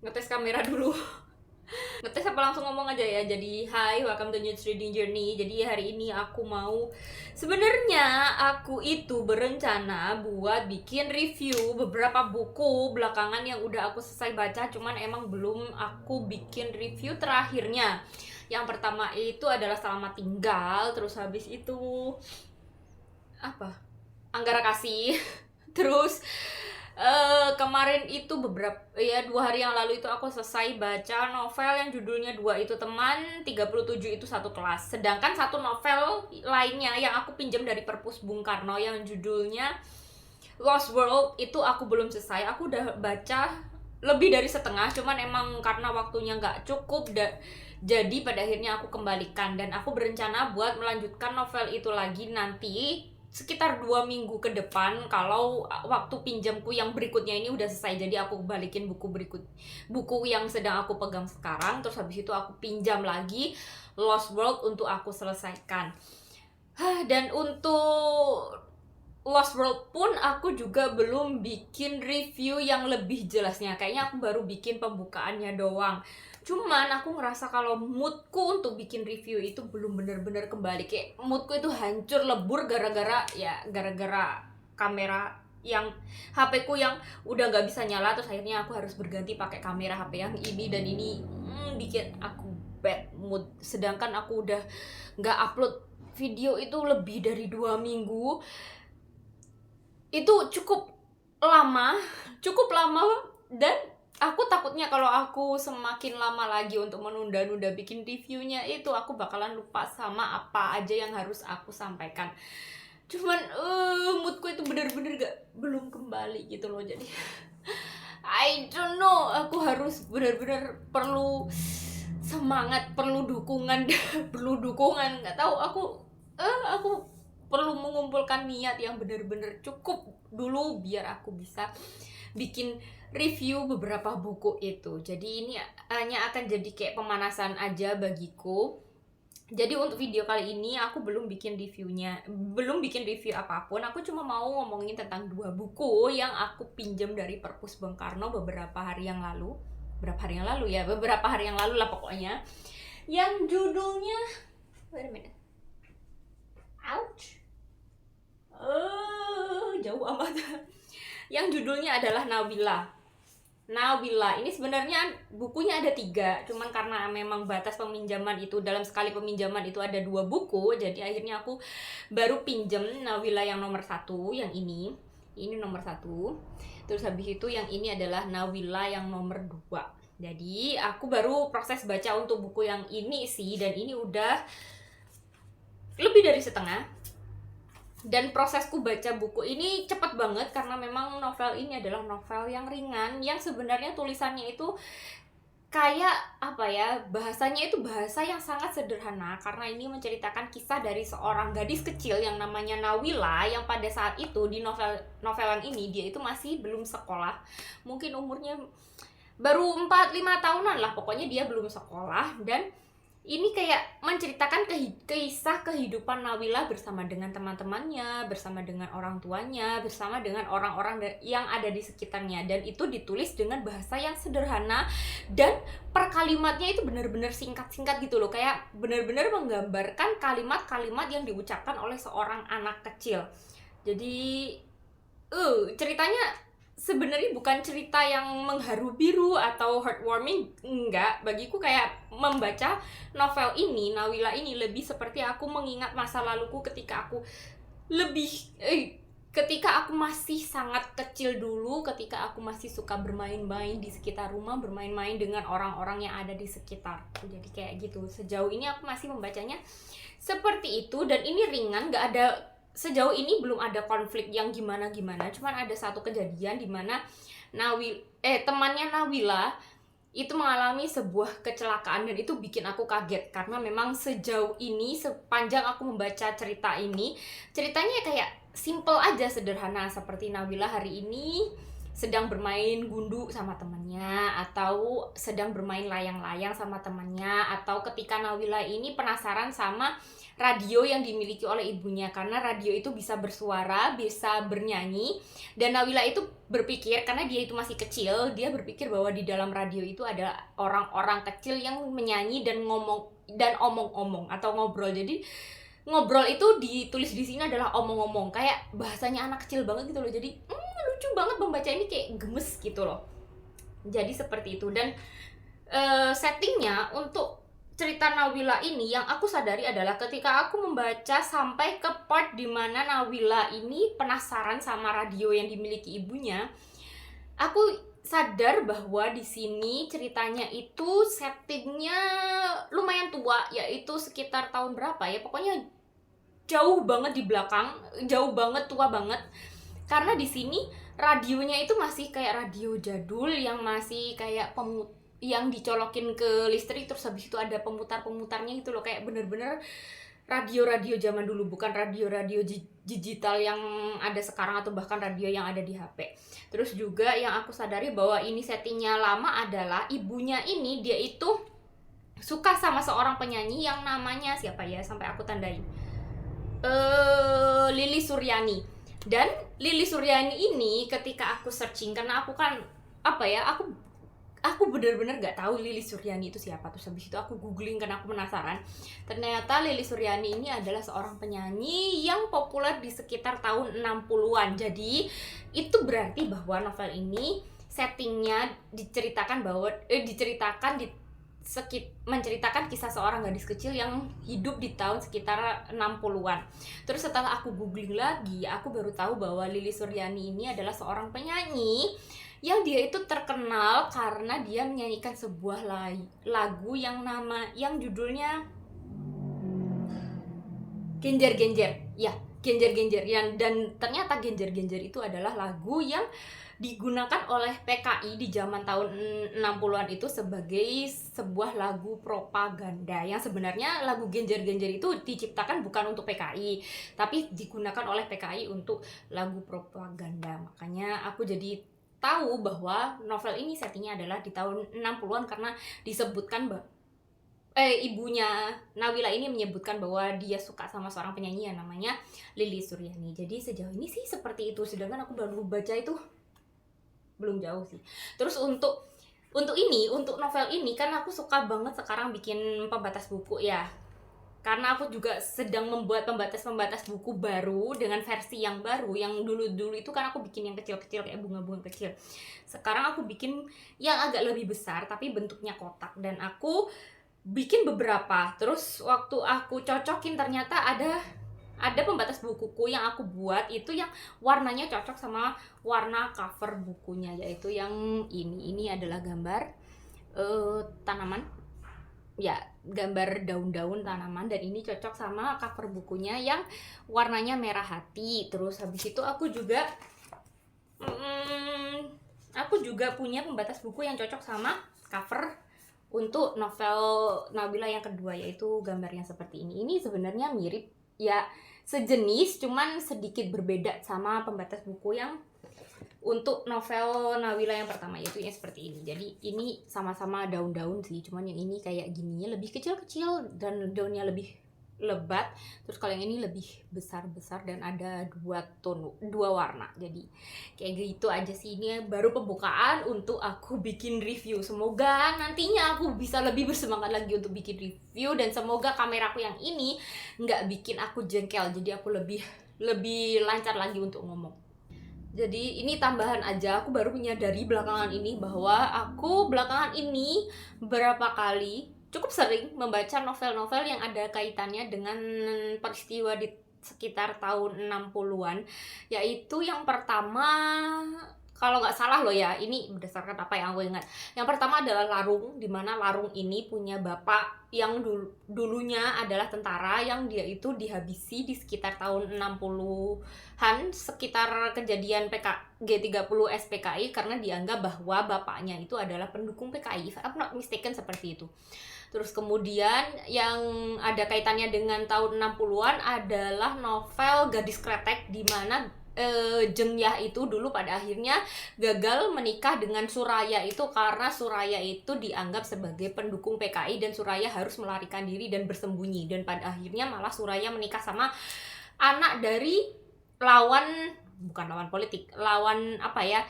Ngetes kamera dulu. Ngetes apa langsung ngomong aja ya. Jadi hi, welcome to News Reading Journey. Jadi hari ini aku mau, sebenarnya aku itu berencana buat bikin review beberapa buku belakangan yang udah aku selesai baca, cuman emang belum aku bikin review terakhirnya. Yang pertama itu adalah Selamat Tinggal, terus habis itu apa? Anggara Kasih. Terus kemarin itu beberapa ya 2 hari yang lalu itu aku selesai baca novel yang judulnya Dua Itu Teman, 37 Itu Satu Kelas. Sedangkan satu novel lainnya yang aku pinjam dari Perpus Bung Karno yang judulnya Lost World itu aku belum selesai. Aku udah baca lebih dari setengah, cuman emang karena waktunya nggak cukup jadi pada akhirnya aku kembalikan, dan aku berencana buat melanjutkan novel itu lagi nanti sekitar 2 minggu ke depan kalau waktu pinjamku yang berikutnya ini udah selesai. Jadi aku balikin buku yang sedang aku pegang sekarang, terus habis itu aku pinjam lagi Lost World untuk aku selesaikan. Dan untuk Lost World pun aku juga belum bikin review yang lebih jelasnya. Kayaknya aku baru bikin pembukaannya doang. Cuman aku ngerasa kalau moodku untuk bikin review itu belum bener-bener kembali. Kayak moodku itu hancur lebur gara-gara kamera yang HP ku yang udah nggak bisa nyala, terus akhirnya aku harus berganti pakai kamera HP yang ini, dan ini bikin aku bad mood. Sedangkan aku udah nggak upload video itu lebih dari 2 minggu. Itu cukup lama, dan aku takutnya kalau aku semakin lama lagi untuk menunda-nunda bikin reviewnya itu aku bakalan lupa sama apa aja yang harus aku sampaikan. Cuman moodku itu bener-bener belum kembali gitu loh. Jadi I don't know, aku harus bener-bener perlu semangat, perlu dukungan perlu dukungan, nggak tahu, aku perlu mengumpulkan niat yang benar-benar cukup dulu biar aku bisa bikin review beberapa buku itu. Jadi ini hanya akan jadi kayak pemanasan aja bagiku. Jadi untuk video kali ini aku belum bikin review apapun. Aku cuma mau ngomongin tentang 2 buku yang aku pinjam dari Perpus Bung Karno beberapa hari yang lalu. Beberapa hari yang lalu lah pokoknya. Yang judulnya, wait a minute. Ouch. Jauh amat. Yang judulnya adalah Nawila. Ini sebenarnya bukunya ada 3, cuman karena memang batas peminjaman itu, dalam sekali peminjaman itu ada 2 buku, jadi akhirnya aku baru pinjam Nawila yang nomor 1, yang ini nomor 1. Terus habis itu yang ini adalah Nawila yang nomor 2. Jadi aku baru proses baca untuk buku yang ini sih, dan ini udah lebih dari setengah. Dan prosesku baca buku ini cepat banget karena memang novel ini adalah novel yang ringan, yang sebenarnya tulisannya itu kayak apa ya, bahasanya itu bahasa yang sangat sederhana, karena ini menceritakan kisah dari seorang gadis kecil yang namanya Nawila, yang pada saat itu di novelan ini dia itu masih belum sekolah. Mungkin umurnya baru 4-5 tahunan lah, pokoknya dia belum sekolah. Dan ini kayak menceritakan kisah kehidupan Nawila bersama dengan teman-temannya, bersama dengan orang tuanya, bersama dengan orang-orang yang ada di sekitarnya. Dan itu ditulis dengan bahasa yang sederhana, dan per kalimatnya itu benar-benar singkat-singkat gitu loh. Kayak benar-benar menggambarkan kalimat-kalimat yang diucapkan oleh seorang anak kecil. Jadi ceritanya sebenarnya bukan cerita yang mengharu biru atau heartwarming, enggak. Bagiku kayak membaca novel ini, Nawila ini, lebih seperti aku mengingat masa laluku ketika aku masih sangat kecil dulu, ketika aku masih suka bermain-main di sekitar rumah, bermain-main dengan orang-orang yang ada di sekitar. Jadi kayak gitu. Sejauh ini aku masih membacanya seperti itu, dan ini ringan, gak ada, sejauh ini belum ada konflik yang gimana-gimana. Cuman ada satu kejadian di mana temannya Nawila itu mengalami sebuah kecelakaan, dan itu bikin aku kaget karena memang sejauh ini sepanjang aku membaca ceritanya kayak simple aja, sederhana, seperti Nawila hari ini sedang bermain gundu sama temannya, atau sedang bermain layang-layang sama temannya, atau ketika Nawila ini penasaran sama radio yang dimiliki oleh ibunya, karena radio itu bisa bersuara, bisa bernyanyi, dan Nawila itu berpikir, karena dia itu masih kecil, dia berpikir bahwa di dalam radio itu ada orang-orang kecil yang menyanyi dan omong-omong atau ngobrol. Jadi ngobrol itu ditulis di sini adalah omong-omong, kayak bahasanya anak kecil banget gitu loh. Jadi lucu banget membaca ini, kayak gemes gitu loh. Jadi seperti itu. Dan settingnya untuk cerita Nawila ini yang aku sadari adalah ketika aku membaca sampai ke part dimana Nawila ini penasaran sama radio yang dimiliki ibunya, aku sadar bahwa di sini ceritanya itu settingnya lumayan tua, yaitu sekitar tahun berapa ya, pokoknya jauh banget di belakang, jauh banget, tua banget. Karena di sini radionya itu masih kayak radio jadul yang masih kayak yang dicolokin ke listrik, terus habis itu ada pemutar-pemutarnya gitu loh, kayak bener-bener radio-radio zaman dulu, bukan radio-radio digital yang ada sekarang atau bahkan radio yang ada di HP. Terus juga yang aku sadari bahwa ini settingnya lama adalah ibunya ini, dia itu suka sama seorang penyanyi yang namanya siapa ya, sampai aku tandai, Lili Suryani. Dan Lili Suryani ini ketika aku searching, karena aku kan apa ya, aku benar-benar gak tahu Lili Suryani itu siapa. Terus habis itu aku googling karena aku penasaran. Ternyata Lili Suryani ini adalah seorang penyanyi yang populer di sekitar tahun 60-an. Jadi itu berarti bahwa novel ini settingnya menceritakan kisah seorang gadis kecil yang hidup di tahun sekitar 60-an. Terus setelah aku googling lagi, aku baru tahu bahwa Lili Suryani ini adalah seorang penyanyi yang dia itu terkenal karena dia menyanyikan sebuah lagu yang judulnya Genjer-Genjer. Ya, Genjer-Genjer. Dan ternyata Genjer-Genjer itu adalah lagu yang digunakan oleh PKI di zaman tahun 60-an itu sebagai sebuah lagu propaganda, yang sebenarnya lagu Genjer-Genjer itu diciptakan bukan untuk PKI, tapi digunakan oleh PKI untuk lagu propaganda. Makanya aku jadi tahu bahwa novel ini settingnya adalah di tahun 60-an karena disebutkan ibunya Nawila ini menyebutkan bahwa dia suka sama seorang penyanyi yang namanya Lili Suryani. Jadi sejauh ini sih seperti itu, sedangkan aku baru baca itu belum jauh sih. Terus untuk novel ini kan aku suka banget sekarang bikin pembatas buku ya, karena aku juga sedang membuat pembatas buku baru dengan versi yang baru. Yang dulu itu kan aku bikin yang kecil-kecil kayak bunga-bunga kecil. Sekarang aku bikin yang agak lebih besar tapi bentuknya kotak, dan aku bikin beberapa. Terus waktu aku cocokin ternyata ada pembatas bukuku yang aku buat itu yang warnanya cocok sama warna cover bukunya, yaitu yang ini adalah gambar tanaman. Ya, gambar daun-daun tanaman, dan ini cocok sama cover bukunya yang warnanya merah hati. Terus habis itu aku juga punya pembatas buku yang cocok sama cover untuk novel Nabila yang kedua, yaitu gambar yang seperti ini. Ini sebenarnya mirip ya, sejenis, cuman sedikit berbeda sama pembatas buku yang untuk novel Nawila yang pertama, yaitu yang seperti ini. Jadi ini sama-sama daun-daun sih, cuman yang ini kayak gininya lebih kecil-kecil dan daunnya lebih lebat. Terus kalau yang ini lebih besar-besar dan ada dua warna. Jadi kayak gitu aja sih. Ini baru pembukaan untuk aku bikin review. Semoga nantinya aku bisa lebih bersemangat lagi untuk bikin review, dan semoga kameraku yang ini nggak bikin aku jengkel. Jadi aku lebih lancar lagi untuk ngomong. Jadi ini tambahan aja, aku baru menyadari belakangan ini bahwa aku belakangan ini beberapa kali cukup sering membaca novel-novel yang ada kaitannya dengan peristiwa di sekitar tahun 60-an. Yaitu yang pertama, kalau nggak salah loh ya, ini berdasarkan apa yang aku ingat. Yang pertama adalah Larung, dimana Larung ini punya bapak yang dulunya adalah tentara, yang dia itu dihabisi di sekitar tahun 60-an, sekitar kejadian G30 SPKI, karena dianggap bahwa bapaknya itu adalah pendukung PKI, if I'm not mistaken seperti itu. Terus kemudian yang ada kaitannya dengan tahun 60-an adalah novel Gadis Kretek, di mana Jengyah itu dulu pada akhirnya gagal menikah dengan Suraya itu karena Suraya itu dianggap sebagai pendukung PKI dan Suraya harus melarikan diri dan bersembunyi, dan pada akhirnya malah Suraya menikah sama anak dari bukan lawan politik, lawan apa ya,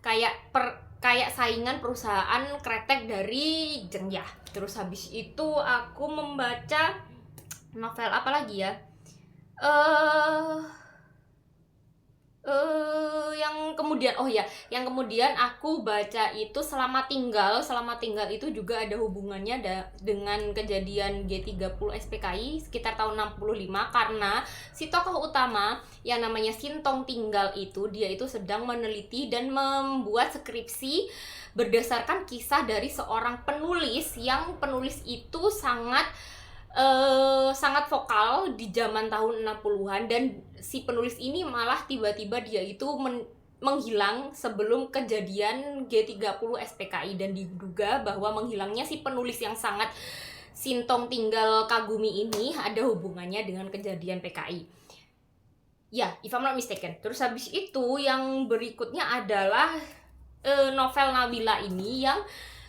kayak saingan perusahaan kretek dari Jengyah. Terus habis itu aku membaca novel apa lagi ya, yang kemudian aku baca itu Selamat Tinggal. Selamat Tinggal itu juga ada hubungannya dengan kejadian G30 SPKI sekitar tahun 65, karena si tokoh utama yang namanya Sintong Tinggal itu dia itu sedang meneliti dan membuat skripsi berdasarkan kisah dari seorang penulis, yang penulis itu sangat vokal di zaman tahun 60-an, dan si penulis ini malah tiba-tiba dia itu menghilang sebelum kejadian G30 SPKI, dan diduga bahwa menghilangnya si penulis yang sangat Sintong Tinggal kagumi ini ada hubungannya dengan kejadian PKI. Ya, if I'm not mistaken. Terus habis itu yang berikutnya adalah novel Nabila ini yang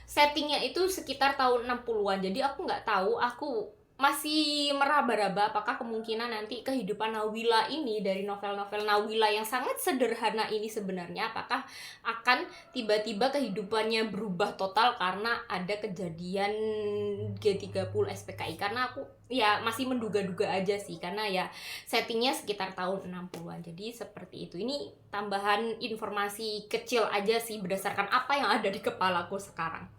settingnya itu sekitar tahun 60-an. Jadi aku nggak tahu, aku masih meraba-raba apakah kemungkinan nanti kehidupan Nawila ini dari novel-novel Nawila yang sangat sederhana ini sebenarnya apakah akan tiba-tiba kehidupannya berubah total karena ada kejadian G30 SPKI. Karena aku ya masih menduga-duga aja sih, karena ya settingnya sekitar tahun 60-an. Jadi seperti itu. Ini tambahan informasi kecil aja sih berdasarkan apa yang ada di kepalaku sekarang.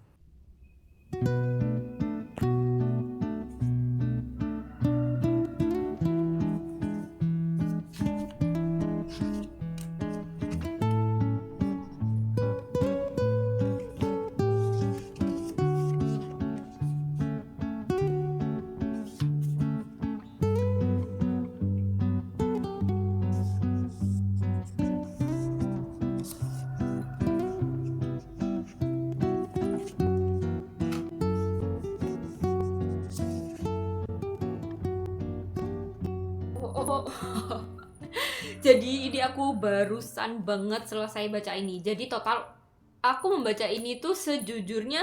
Jadi ini aku barusan banget selesai baca ini. Jadi total aku membaca ini tuh sejujurnya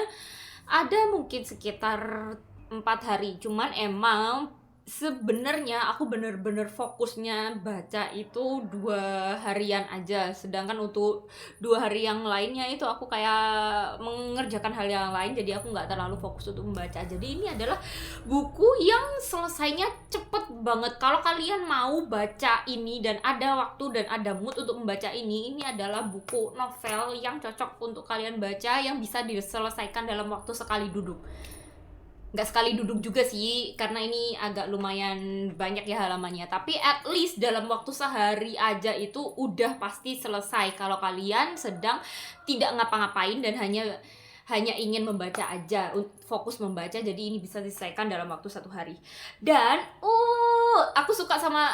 ada mungkin sekitar 4 hari. Cuman emang sebenarnya aku bener-bener fokusnya baca itu 2 harian aja. Sedangkan untuk 2 hari yang lainnya itu aku kayak mengerjakan hal yang lain. Jadi aku nggak terlalu fokus untuk membaca. Jadi ini adalah buku yang selesainya cepet banget. Kalau kalian mau baca ini dan ada waktu dan ada mood untuk membaca ini adalah buku novel yang cocok untuk kalian baca, yang bisa diselesaikan dalam waktu sekali duduk. Nggak sekali duduk juga sih, karena ini agak lumayan banyak ya halamannya, tapi at least dalam waktu sehari aja itu udah pasti selesai kalau kalian sedang tidak ngapa-ngapain dan hanya ingin membaca aja, fokus membaca. Jadi ini bisa diselesaikan dalam waktu 1 hari. Dan aku suka sama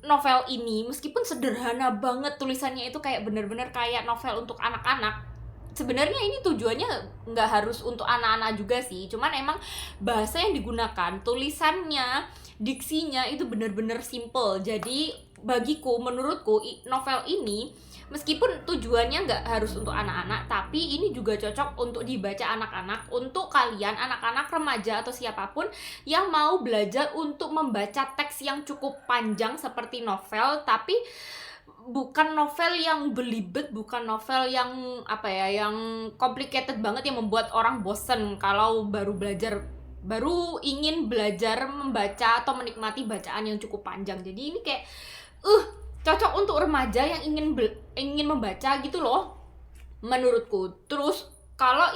novel ini, meskipun sederhana banget tulisannya, itu kayak bener-bener kayak novel untuk anak-anak. Sebenarnya ini tujuannya nggak harus untuk anak-anak juga sih, cuman emang bahasa yang digunakan, tulisannya, diksinya itu bener-bener simple. Jadi bagiku, menurutku novel ini meskipun tujuannya nggak harus untuk anak-anak, tapi ini juga cocok untuk dibaca anak-anak, untuk kalian anak-anak, remaja, atau siapapun yang mau belajar untuk membaca teks yang cukup panjang seperti novel, tapi bukan novel yang belibet, bukan novel yang yang complicated banget yang membuat orang bosen kalau baru ingin belajar membaca atau menikmati bacaan yang cukup panjang. Jadi ini kayak cocok untuk remaja yang ingin membaca gitu loh, menurutku. Terus kalau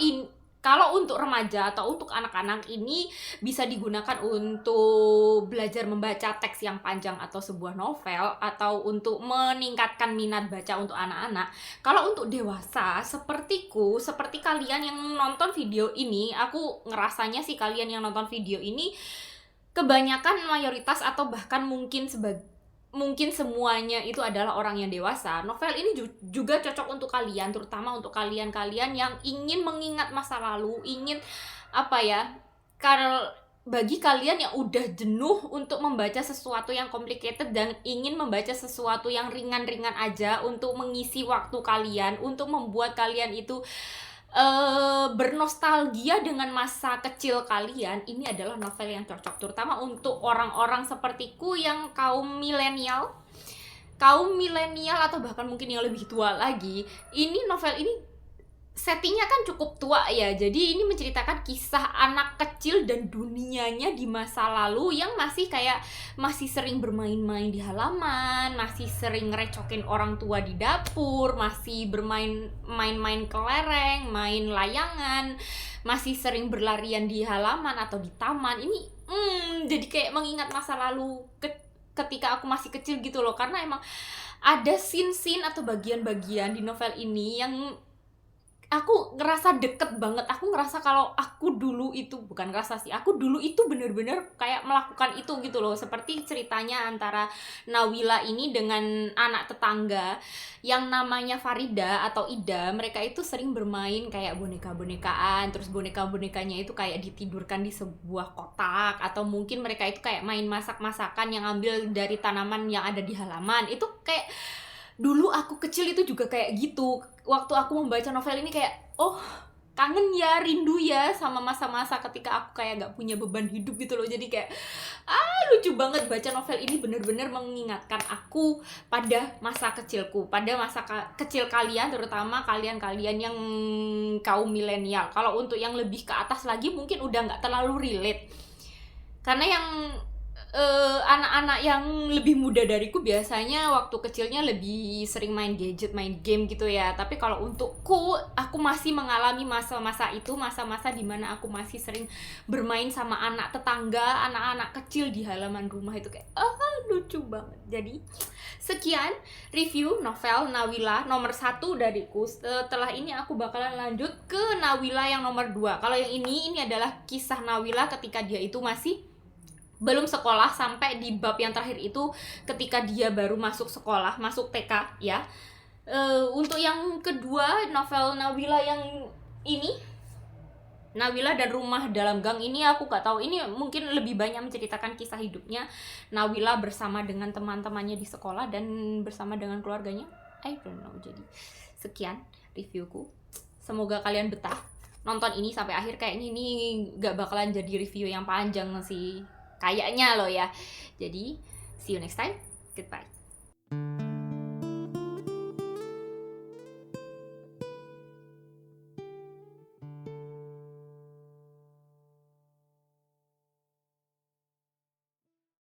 untuk remaja atau untuk anak-anak ini bisa digunakan untuk belajar membaca teks yang panjang atau sebuah novel, atau untuk meningkatkan minat baca untuk anak-anak. Kalau untuk dewasa sepertiku, seperti kalian yang nonton video ini, aku ngerasanya sih kalian yang nonton video ini kebanyakan, mayoritas, atau bahkan mungkin semuanya itu adalah orang yang dewasa. Novel ini juga cocok untuk kalian, terutama untuk kalian yang ingin mengingat masa lalu, ingin karena bagi kalian yang udah jenuh untuk membaca sesuatu yang complicated dan ingin membaca sesuatu yang ringan-ringan aja untuk mengisi waktu kalian, untuk membuat kalian itu bernostalgia dengan masa kecil kalian, ini adalah novel yang cocok, terutama untuk orang-orang sepertiku yang kaum milenial atau bahkan mungkin yang lebih tua lagi. Ini novel ini settingnya kan cukup tua ya, jadi ini menceritakan kisah anak kecil dan dunianya di masa lalu yang masih sering bermain-main di halaman, masih sering ngerecokin orang tua di dapur, masih main-main kelereng, main layangan, masih sering berlarian di halaman atau di taman. Ini jadi kayak mengingat masa lalu ketika aku masih kecil gitu loh, karena emang ada scene-scene atau bagian-bagian di novel ini yang aku ngerasa deket banget. Aku ngerasa kalau aku dulu itu, bukan ngerasa sih, aku dulu itu bener-bener kayak melakukan itu gitu loh. Seperti ceritanya antara Nawila ini dengan anak tetangga yang namanya Farida atau Ida. Mereka itu sering bermain kayak boneka-bonekaan, terus boneka-bonekanya itu kayak ditidurkan di sebuah kotak, atau mungkin mereka itu kayak main masak-masakan yang ambil dari tanaman yang ada di halaman. Itu kayak dulu aku kecil itu juga kayak gitu. Waktu aku membaca novel ini kayak, oh kangen ya, rindu ya sama masa-masa ketika aku kayak gak punya beban hidup gitu loh. Jadi kayak lucu banget baca novel ini, bener-bener mengingatkan aku pada masa kecilku, pada masa kecil kalian, terutama kalian-kalian yang kaum milenial. Kalau untuk yang lebih ke atas lagi mungkin udah gak terlalu relate, karena yang anak-anak yang lebih muda dariku biasanya waktu kecilnya lebih sering main gadget, main game gitu ya. Tapi kalau untukku, aku masih mengalami masa-masa itu, masa-masa dimana aku masih sering bermain sama anak tetangga, anak-anak kecil di halaman rumah. Itu kayak lucu banget. Jadi sekian review novel Nawila nomor 1 dariku. Setelah ini aku bakalan lanjut ke Nawila yang nomor 2. Kalau yang ini adalah kisah Nawila ketika dia itu masih belum sekolah, sampai di bab yang terakhir itu ketika dia baru masuk sekolah, masuk TK ya. Untuk yang kedua, novel Nawila yang ini, Nawila dan Rumah Dalam Gang, ini aku gak tahu, ini mungkin lebih banyak menceritakan kisah hidupnya Nawila bersama dengan teman-temannya di sekolah dan bersama dengan keluarganya. I don't know. Jadi sekian reviewku, semoga kalian betah nonton ini sampai akhir. Kayaknya ini gak bakalan jadi review yang panjang sih, kayaknya loh ya. Jadi see you next time, goodbye.